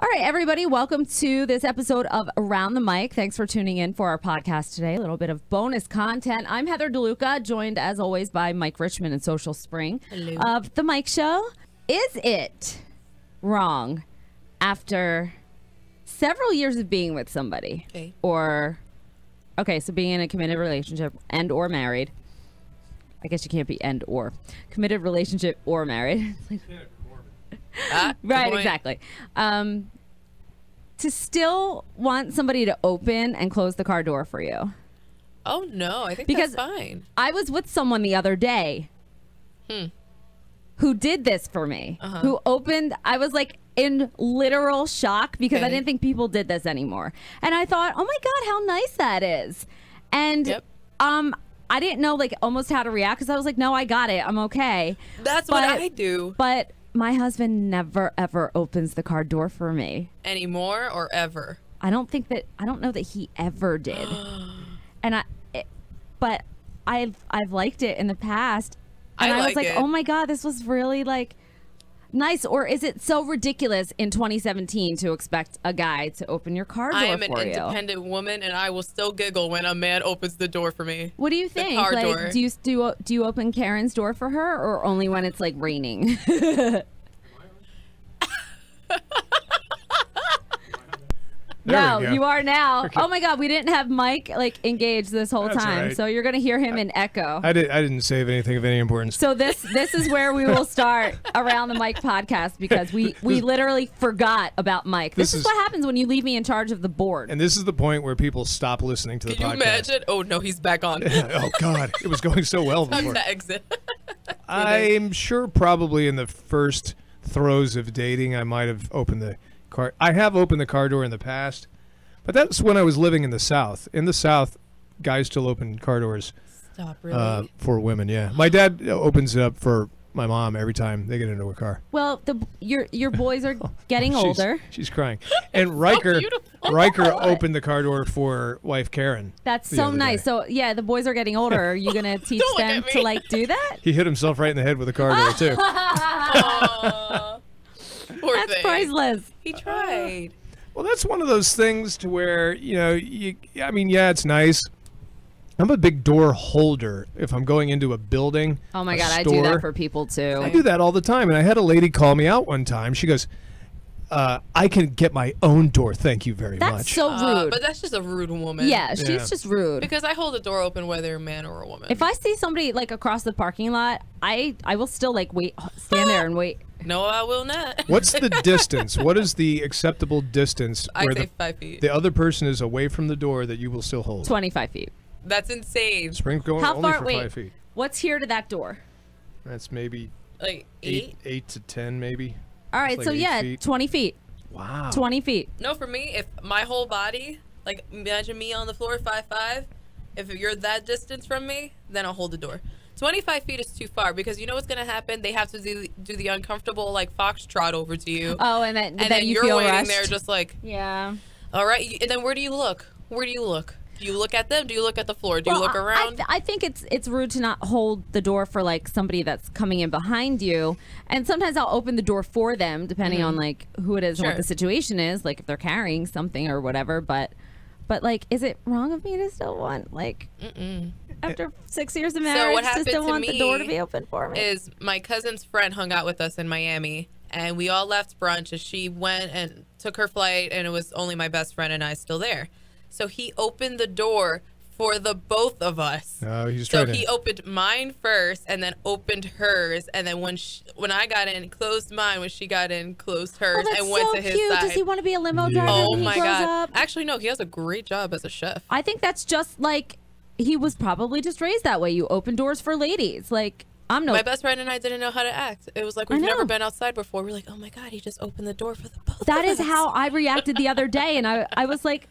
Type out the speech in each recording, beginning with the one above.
All right, everybody, welcome to this episode of Around the Mic. Thanks for tuning in for our podcast today. A little bit of bonus content. I'm Heather DeLuca, joined as always by Mike Richmond and Social Spring of The Mike Show. Is it wrong after several years of being with somebody so being in a committed relationship and or married? I guess you can't be and or. Committed relationship or married. Right, exactly. To still want somebody to open and close the car door for you. Oh, no. I think because that's fine. I was with someone the other day who did this for me. Who opened, I was like in literal shock because I didn't think people did this anymore. And I thought, oh my God, how nice that is. And I didn't know like almost how to react because I was like, no, I got it. I'm okay. That's what I do. But my husband never, ever opens the car door for me. Anymore or ever? I don't know that he ever did. And but I've liked it in the past. And I was like, oh my God, this was really like nice. Or is it so ridiculous in 2017 to expect a guy to open your car door for you? I am an independent woman, and I will still giggle when a man opens the door for me. What do you think? The car door. Do you open Karen's door for her, or only when it's like raining? No, you are now. Okay. Oh my God, we didn't have Mike like engaged this whole time, so you're gonna hear him in echo. I didn't save anything of any importance. So this is where we will start Around the Mic podcast because we literally forgot about Mike. This is what happens when you leave me in charge of the board. And this is the point where people stop listening to the podcast. Can you imagine? Oh no, he's back on. Oh God, it was going so well before. Time to exit. I'm sure probably in the first throes of dating, I might have opened the car. I have opened the car door in the past, but that's when I was living in the South. In the South, guys still open car doors. Stop, really? For women, yeah. My dad opens it up for my mom every time they get into a car. Well, your boys are getting older. She's crying. And Riker opened the car door for wife Karen. That's so nice. So yeah, the boys are getting older. Are you gonna teach them to like do that? He hit himself right in the head with a car door too. That's priceless. He tried. Well, that's one of those things to where, I mean, yeah, it's nice. I'm a big door holder if I'm going into a building. Oh my God, I do that for people too. I do that all the time. And I had a lady call me out one time. She goes, I can get my own door. Thank you very much. That's so rude. But that's just a rude woman. Yeah, she's just rude. Because I hold the door open whether a man or a woman. If I see somebody like across the parking lot, I will still like stand there and wait. No, I will not. What's the distance? What is the acceptable distance I where say 5 feet. The other person is away from the door that you will still hold? 25 feet. That's insane. Spring's going only for 5 feet. What's here to that door? That's maybe like 8 to 10 maybe. All right, so yeah, 20 feet. Wow. 20 feet. No, for me, if my whole body, like imagine me on the floor 5'5", if you're that distance from me, then I'll hold the door. 25 feet is too far because you know what's going to happen? They have to do the uncomfortable like foxtrot over to you. Oh, and then you're feel waiting rushed. there just like, yeah. All right, and then where do you look? Where do you look? Do you look at them? Do you look at the floor? Do you look around? I think it's rude to not hold the door for like somebody that's coming in behind you. And sometimes I'll open the door for them depending on like who it is and what the situation is, like if they're carrying something or whatever. But like, is it wrong of me to still want like after 6 years of marriage to still want the door to be open for me? Is my cousin's friend hung out with us in Miami, and we all left brunch, and she went and took her flight, and it was only my best friend and I still there. So he opened the door for the both of us. Oh, he opened mine first and then opened hers. And then when I got in, closed mine. When she got in, closed hers and went to his side. Does he want to be a limo driver when he grows up? Actually, no. He has a great job as a chef. I think that's just like, he was probably just raised that way. You open doors for ladies. Like, my best friend and I didn't know how to act. It was like we've never been outside before. We're like, oh my God, he just opened the door for the both of us. That is how I reacted the other day. And I was like,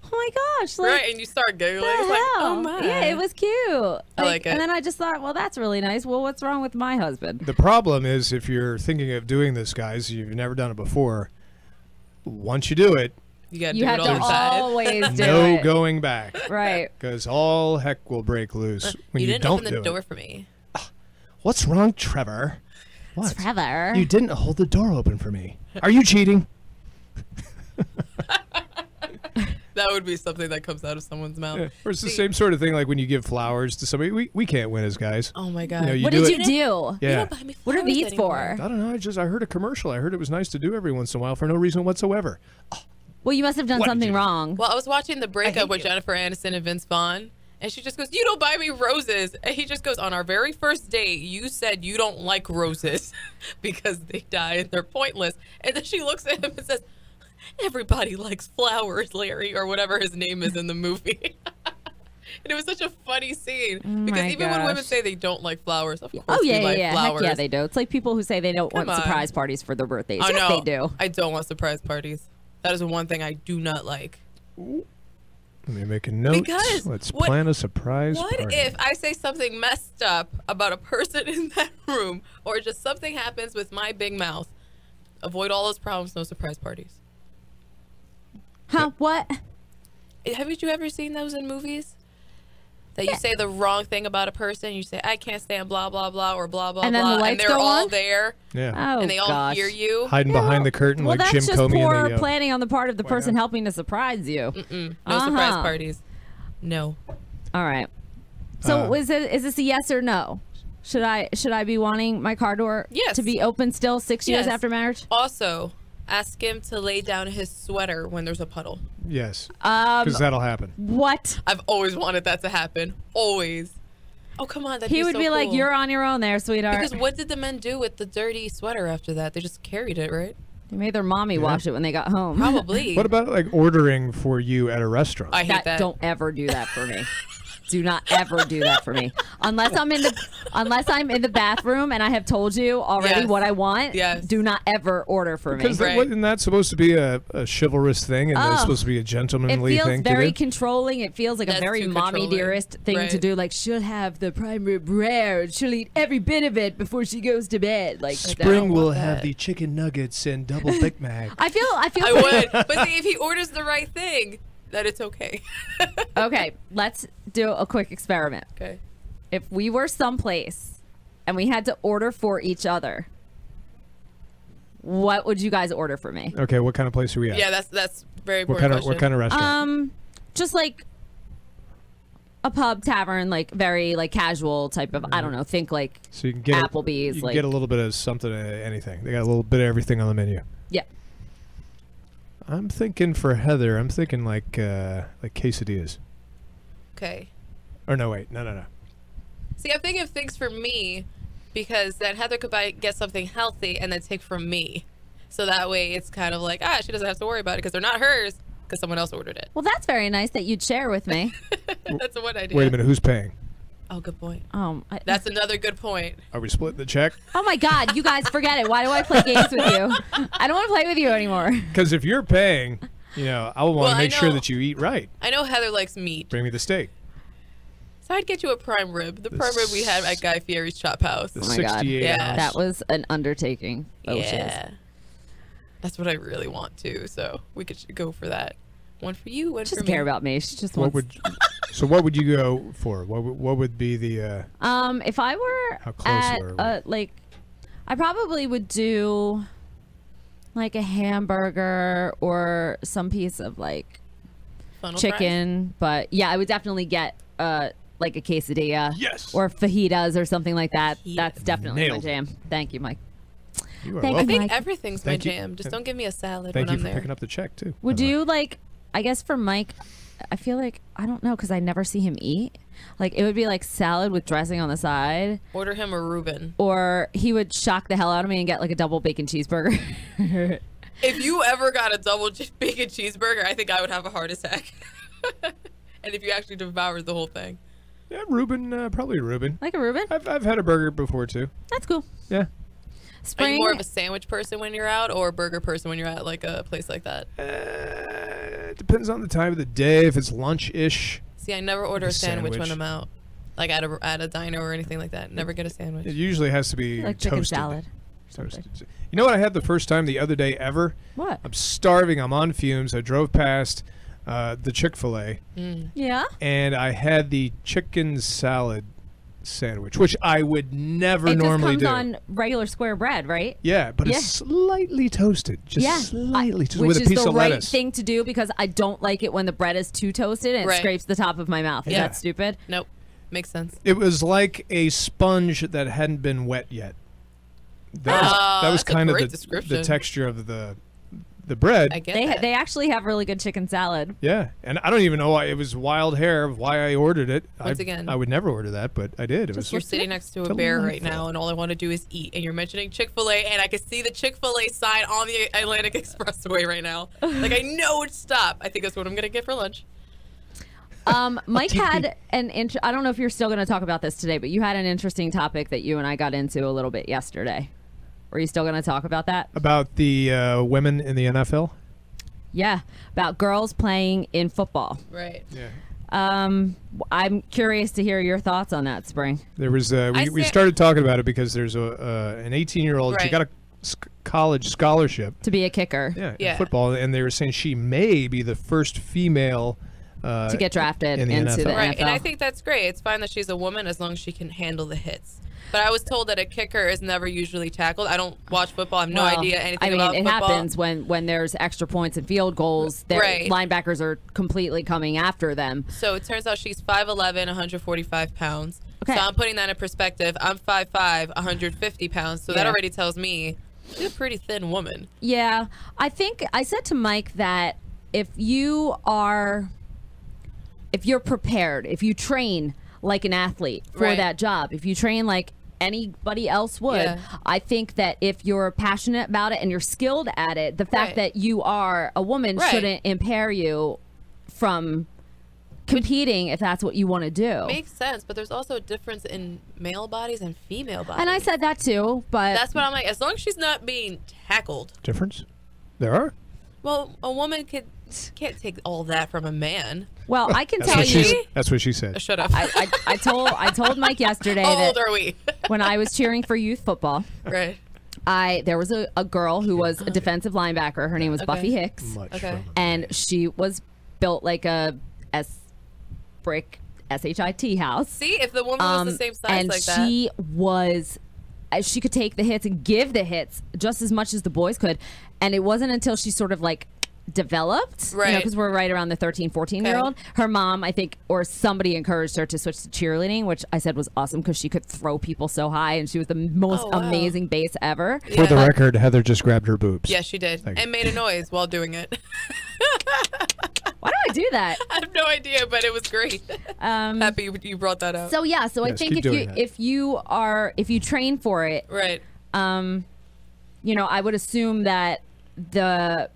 oh my gosh. Like, right, and you start giggling. It's like, oh my. Yeah, it was cute. I like it. And then I just thought, well, that's really nice. Well, what's wrong with my husband? The problem is if you're thinking of doing this, guys, you've never done it before, once you do it, you got to do it all the time. Always do no it. going back. Right. Because all heck will break loose when you didn't don't open the door for me. What's wrong, Trevor? What? Trevor. You didn't hold the door open for me. Are you cheating? That would be something that comes out of someone's mouth. Yeah. Or it's the same sort of thing like when you give flowers to somebody. We can't win as guys. Oh my God. What did you do? Yeah. What are these for? I don't know. I heard a commercial. I heard it was nice to do every once in a while for no reason whatsoever. Well, you must have done something wrong. Well, I was watching the breakup with Jennifer Aniston and Vince Vaughn, and she just goes, "You don't buy me roses," and he just goes, "On our very first date, you said you don't like roses because they die and they're pointless," and then she looks at him and says, "Everybody likes flowers, Larry," or whatever his name is in the movie. And it was such a funny scene because even when women say they don't like flowers, of course we like flowers. Heck yeah, they do. It's like people who say they don't want surprise parties for their birthdays. Oh, yes, no, they do. I don't want surprise parties. That is the one thing I do not like. Let me make a note. Because let's plan a surprise party. What if I say something messed up about a person in that room, or just something happens with my big mouth? Avoid all those problems. No surprise parties. Huh? What? Haven't you ever seen those in movies? That you say the wrong thing about a person, you say, "I can't stand blah blah blah" or blah blah and blah, then the lights and they're go all on? There, yeah, and they all hear you hiding behind the curtain like Jim that's just Comey. poor planning on the part of the person helping to surprise you. No surprise parties. No. All right. So is this a yes or no? Should I be wanting my car door to be open still 6 years after marriage? Also, ask him to lay down his sweater when there's a puddle. Yes. Because that'll happen. What? I've always wanted that to happen. Always. Oh, come on. He would be like, "You're on your own there, sweetheart." Because what did the men do with the dirty sweater after that? They just carried it, right? They made their mommy wash it when they got home. Probably. What about like ordering for you at a restaurant? I hate that. Don't ever do that for me. Do not ever do that for me. Unless I'm in the bathroom and I have told you already what I want. Yes. Do not ever order for me. Because isn't that supposed to be a chivalrous thing, and that's supposed to be a gentlemanly thing to do? It feels very controlling. It feels like a very mommy dearest thing to do. Like, she'll have the prime rib rare and she'll eat every bit of it before she goes to bed. Like, Spring will have the chicken nuggets and double Big Mac. I would. But see, if he orders the right thing, that it's okay. Okay, let's do a quick experiment. Okay. If we were someplace and we had to order for each other, what would you guys order for me? Okay, what kind of place are we at? Yeah, that's very important. What kind of restaurant? Just like a pub, tavern, like very like casual type of. I don't know. Think like so you can get Applebee's. You can get a little bit of something, anything. They got a little bit of everything on the menu. Yeah. I'm thinking for Heather. I'm thinking like quesadillas. Okay. Or no, wait, no. See, I'm thinking of things for me, because then Heather could get something healthy and then take from me, so that way it's kind of like she doesn't have to worry about it because they're not hers because someone else ordered it. Well, that's very nice that you'd share with me. That's a one idea. Wait a minute, who's paying? Oh, good point. That's another good point. Are we splitting the check? Oh my God, you guys forget it. Why do I play games with you? I don't want to play with you anymore. Because if you're paying, I will want to make sure that you eat right. I know Heather likes meat. Bring me the steak. So I'd get you a prime rib. The prime rib we had at Guy Fieri's Chop House. Oh my God. Yeah. That was an undertaking. Yeah. That's what I really want to. So we could go for that. One for you, one for me. Just care about me. She just wants. So what would you go for? What would be the? If I were how close were we? I probably would do like a hamburger or some piece of like chicken. But yeah, I would definitely get like a quesadilla. Yes. Or fajitas or something like that. That's definitely my jam. Thank you, Mike. You are I think everything's my jam. Just don't give me a salad when I'm there. Thank you for picking up the check too. Would you like? I guess for Mike, I feel like I don't know because I never see him eat. Like it would be like salad with dressing on the side. Order him a Reuben. Or he would shock the hell out of me and get like a double bacon cheeseburger. If you ever got a double bacon cheeseburger, I think I would have a heart attack. And if you actually devoured the whole thing. Yeah, Reuben, probably Reuben. Like a Reuben? I've had a burger before too. That's cool. Yeah. Are you more of a sandwich person when you're out, or a burger person when you're at like a place like that? It depends on the time of the day. If it's lunch-ish. See, I never order a sandwich when I'm out, like at a diner or anything like that. Never get a sandwich. It usually has to be like toasted. Chicken salad. Toasted. You know what I had the first time the other day ever? What? I'm starving. I'm on fumes. I drove past the Chick-fil-A. Yeah. And I had the chicken salad sandwich, which I would never It just normally comes do. on regular square bread, right? Yeah, but Yeah. it's slightly toasted, just slightly toasted Which with a is piece the of right lettuce. thing to do because I don't like it when the bread is too toasted and it Right. scrapes the top of my mouth. Is Yeah. that stupid? Nope. Makes sense. It was like a sponge that hadn't been wet yet. That was that's a kind of great the description. texture of the bread. I get They that. they actually have really good chicken salad. Yeah, and I don't even know why it was wild hair of why I ordered it. Once again. I would never order that, but I did. It was You're sitting next to a bear right delightful. now, and all I want to do is eat. And you're mentioning Chick-fil-A, and I can see the Chick-fil-A sign on the Atlantic Expressway right now. Like, I know it's stop. I think that's what I'm going to get for lunch. Mike had I don't know if you're still going to talk about this today, but you had an interesting topic that you and I got into a little bit yesterday. Are you still going to talk about that? about the women in the NFL. Yeah, about girls playing in football. Right. Yeah. I'm curious to hear your thoughts on that, Spring. There was we say- started talking about it because there's an 18-year-old. She Right. got a college scholarship. To be a kicker. Yeah, Yeah. in football, and they were saying she may be the first female To get drafted in the into NFL. the Right, and I NFL. think that's great. It's fine that she's a woman as long as she can handle the hits. But I was told that a kicker is never usually tackled. I don't watch football. I have no Well, idea anything I mean, about it football. happens when there's extra points and field goals. That Right. linebackers are completely coming after them. So it turns out she's 5'11", 145 pounds. Okay. So I'm putting that in perspective. I'm 5'5", 150 pounds. So that Yeah. already tells me you're a pretty thin woman. Yeah, I think I said to Mike that if you're prepared, if you train like an athlete for Right. that job, if you train like anybody else would, Yeah. I think that if you're passionate about it and you're skilled at it, the fact Right. that you are a woman Right. shouldn't impair you from competing if that's what you want to do. Makes sense, but there's also a difference in male bodies and female bodies. And I said that too, but that's what I'm like. As long as she's not being tackled. Difference? There are. Well, a woman can't take all that from a man. well, I can That's tell what you. she. That's what she said. Shut up. I told Mike yesterday How that old are we? when I was cheering for youth football, Right. there was a girl who was a defensive linebacker. Her name was Okay. Buffy Hicks, Much Okay. from and she was built like a brick SHIT house. See, if the woman was the same size and like that. she was, she could take the hits and give the hits just as much as the boys could. And it wasn't until she sort of like developed, Right. because we're right around the 13, 14-year-old. Her mom, I think, or somebody encouraged her to switch to cheerleading, which I said was awesome because she could throw people so high and she was the most Oh, wow. amazing base ever. For the Yeah. record, Heather just grabbed her boobs. Yes, she did. Thank you. And made a noise while doing it. Why do I do that? I have no idea, but it was great. Happy you brought that up. So yeah, so I Yes, think keep if doing that. if you train for it, Right. I would assume that the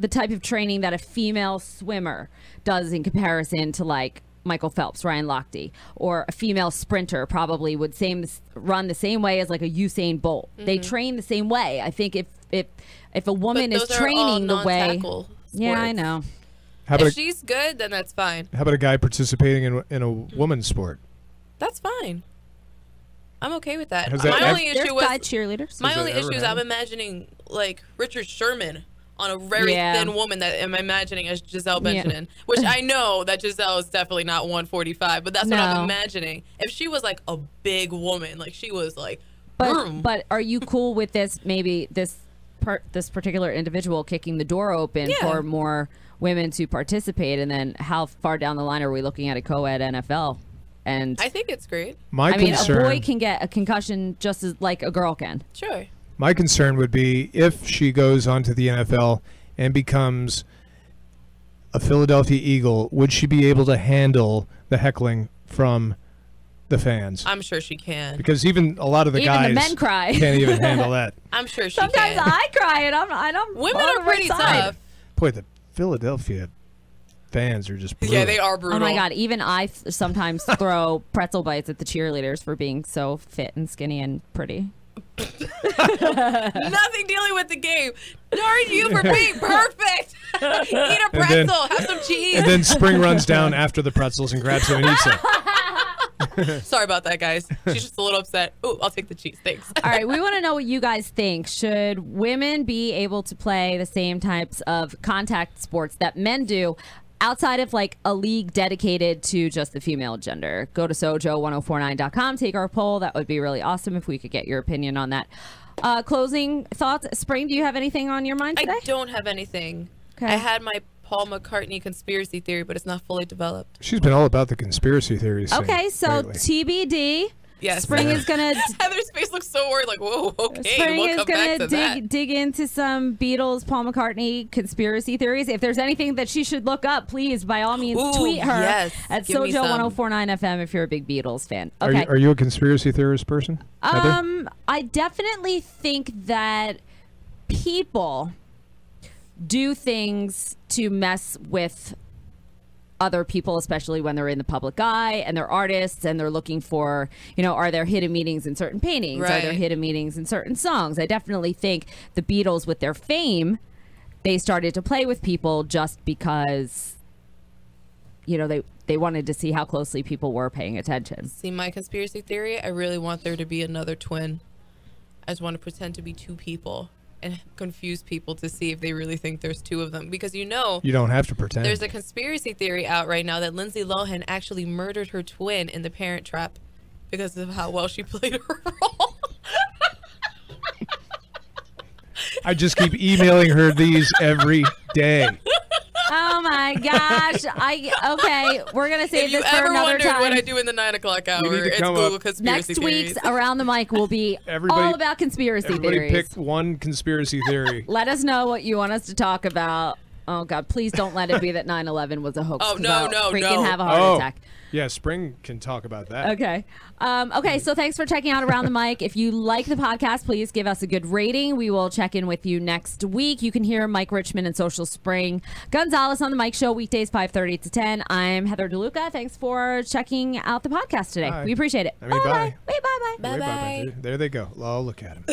type of training that a female swimmer does in comparison to like Michael Phelps, Ryan Lochte, or a female sprinter probably would run the same way as like a Usain Bolt. They train the same way. I think if a woman But is those are all training the way, non-tackle yeah, I sports. know. How about If she's good, then that's fine. how about a guy participating in a woman's sport? That's fine. I'm okay with that. Has that My ever- only There's issue was guy cheerleaders. my Has only that ever issue is I'm happened? imagining like Richard Sherman on a very Yeah. thin woman that I'm imagining as Giselle Yeah. Bündchen, which I know that Giselle is definitely not 145, but that's what No. I'm imagining. If she was like a big woman, like she was like, vroom. But are you cool with this? Maybe this particular individual kicking the door open Yeah. for more women to participate, and then how far down the line are we looking at a co-ed NFL? And I think it's great. My I mean, concern. a boy can get a concussion just as like a girl can. Sure. My concern would be if she goes onto the NFL and becomes a Philadelphia Eagle, would she be able to handle the heckling from the fans? I'm sure she can. Because even a lot of the Even the guys men cry. can't even handle that. I'm sure she Sometimes can. I cry and I'm Women on are the pretty right side. tough. Boy, the Philadelphia fans are just brutal. Yeah, they are brutal. Oh my god! Even I sometimes throw pretzel bites at the cheerleaders for being so fit and skinny and pretty. Nothing dealing with the game. Darn you for being perfect. Eat a then- pretzel. Have some cheese. And then Spring runs down after the pretzels and grabs them and eats them. Sorry about that, guys. She's just a little upset. Oh, I'll take the cheese. Thanks. All right, we want to know what you guys think. Should women be able to play the same types of contact sports that men do outside of like a league dedicated to just the female gender. Go to SoJO1049.com. Take our poll. That would be really awesome if we could get your opinion on that. Closing thoughts. Spring, do you have anything on your mind today? I don't have anything. Okay. I had my Paul McCartney conspiracy theory, but it's not fully developed. She's been all about the conspiracy theories. Okay, so lately. TBD. Yes. Spring is gonna. Heather's face looks so worried. Like, whoa, okay. Spring We'll is come back gonna to that. dig into some Beatles, Paul McCartney conspiracy theories. If there's anything that she should look up, please, by all means, tweet her at Give me some. SoJO1049FM if you're a big Beatles fan. Are, Okay. are you a conspiracy theorist person, Heather? I definitely think that people do things to mess with other people, especially when they're in the public eye and they're artists and they're looking for, are there hidden meanings in certain paintings? Are there Right. hidden meanings in certain songs? I definitely think the Beatles, with their fame, they started to play with people just because, they wanted to see how closely people were paying attention. See, my conspiracy theory, I really want there to be another twin. I just want to pretend to be two people and confuse people to see if they really think there's two of them. Because You don't have to pretend. there's a conspiracy theory out right now that Lindsay Lohan actually murdered her twin in The Parent Trap because of how well she played her role. I just keep emailing her these every day. Oh my gosh. Okay, we're going to save If you this for ever another wondered time. what I do in the 9 o'clock hour, need to it's come Google up- conspiracy Next theories. week's Around the Mic will be all about conspiracy Everybody theories. pick one conspiracy theory. Let us know what you want us to talk about. Oh, God, please don't let it be that 9/11 was a hoax. Oh, 'cause no, I'll no, freaking no. have a heart attack. Yeah, Spring can talk about that. Okay. Okay, so thanks for checking out Around the Mic. If you like the podcast, please give us a good rating. We will check in with you next week. You can hear Mike Richmond and Social Spring Gonzalez on the Mike Show weekdays 5:30 to 10. I'm Heather DeLuca. Thanks for checking out the podcast today. Bye. We appreciate it. I mean, bye. Wait, bye-bye. Bye-bye. There they go. Oh, look at him.